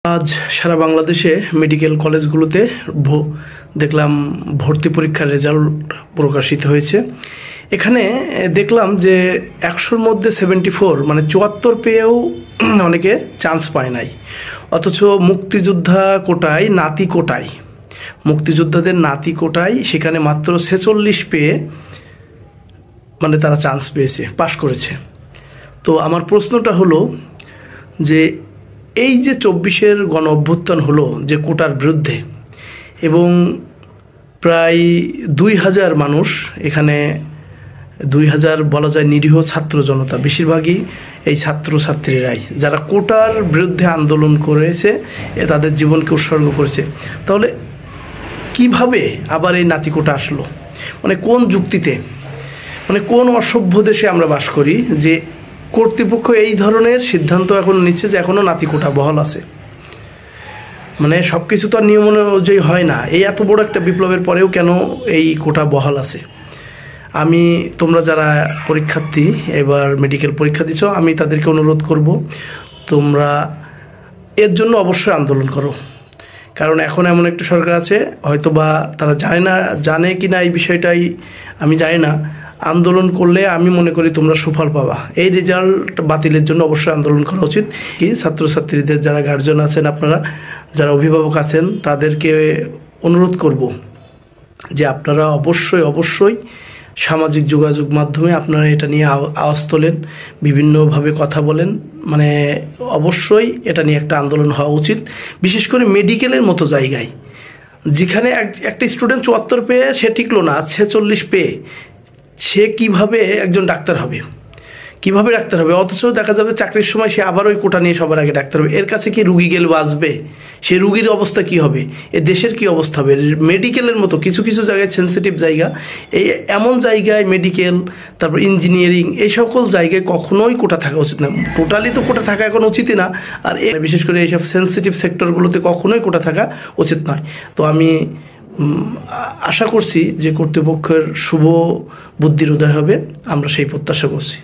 আজ সারা বাংলাদেশে মেডিকেল কলেজগুলোতে দেখলাম ভর্তি পরীক্ষার রেজাল্ট প্রকাশিত হয়েছে। এখানে দেখলাম যে 100-র মধ্যে 74 মানে 74 পেয়েও অনেকে চান্স পায় নাই। অথচ মুক্তিযোদ্ধা কোটায় মুক্তিযোদ্ধাদের নাতি কোটায় সেখানে মাত্র 46 পেয়ে মানে তারা চান্স পেয়েছে, পাশ করেছে। তো আমার প্রশ্নটা হলো যে এই যে 24-এর গণ অভ্যুত্থান হলো যে কোটার বিরুদ্ধে, এবং প্রায় 2000 মানুষ, এখানে 2000 বলা যায় নিরীহ ছাত্র জনতা, বেশিরভাগই এই ছাত্রছাত্রীরাই যারা কোটার বিরুদ্ধে আন্দোলন করেছে, তাদের জীবনকে উৎসর্গ করেছে। তাহলে কিভাবে আবার এই নাতি কোটা আসলো? মানে কোন যুক্তিতে, মানে কোন অসভ্য দেশে আমরা বাস করি যে কর্তৃপক্ষ এই ধরনের সিদ্ধান্ত এখন নিচ্ছে যে এখনও নাতি কোটা বহাল আছে? মানে সব কিছু তো আর নিয়ম অনুযায়ী হয় না। এই এত বড় একটা বিপ্লবের পরেও কেন এই কোটা বহাল আছে? তোমরা যারা পরীক্ষার্থী এবার মেডিকেল পরীক্ষা দিচ্ছ, আমি তাদেরকে অনুরোধ করব তোমরা এর জন্য অবশ্যই আন্দোলন করো। কারণ এখন এমন একটা সরকার আছে, হয়তো বা তারা জানে কি না এই বিষয়টাই আমি জানি না। আন্দোলন করলে আমি মনে করি তোমরা সুফল পাবা। এই রেজাল্ট বাতিলের জন্য অবশ্যই আন্দোলন করা উচিত। কি ছাত্রছাত্রীদের যারা গার্জিয়ান আছেন, আপনারা যারা অভিভাবক আছেন, তাদেরকে অনুরোধ করব যে আপনারা অবশ্যই সামাজিক যোগাযোগ মাধ্যমে আপনারা এটা নিয়ে আওয়াজ তোলেন, বিভিন্নভাবে কথা বলেন। মানে অবশ্যই এটা নিয়ে একটা আন্দোলন হওয়া উচিত, বিশেষ করে মেডিকেলের মতো জায়গায়, যেখানে একটা স্টুডেন্ট 74 পেয়ে সে টিকলো না, 46 পেয়ে সে কিভাবে একজন ডাক্তার হবে? অথচ দেখা যাবে চাকরির সময় সে আবার ওই কোটা নিয়ে সবার আগে ডাক্তার হবে। এর কাছে কি রুগী গেলে বাঁচবে? সে রুগীর অবস্থা কি হবে? এ দেশের কি অবস্থা হবে? মেডিকেলের মতো কিছু জায়গায় সেন্সিটিভ জায়গা, এমন জায়গায় মেডিকেল, তারপর ইঞ্জিনিয়ারিং, এই সকল জায়গায় কখনোই কোটা থাকা উচিত না। টোটালি তো কোটা থাকা এখন উচিতই না। আর বিশেষ করে এইসব সেন্সিটিভ সেক্টরগুলোতে কখনোই কোটা থাকা উচিত নয়। তো আমি আশা করছি যে কর্তৃপক্ষের শুভ বুদ্ধির উদয় হবে, আমরা সেই প্রত্যাশা করছি।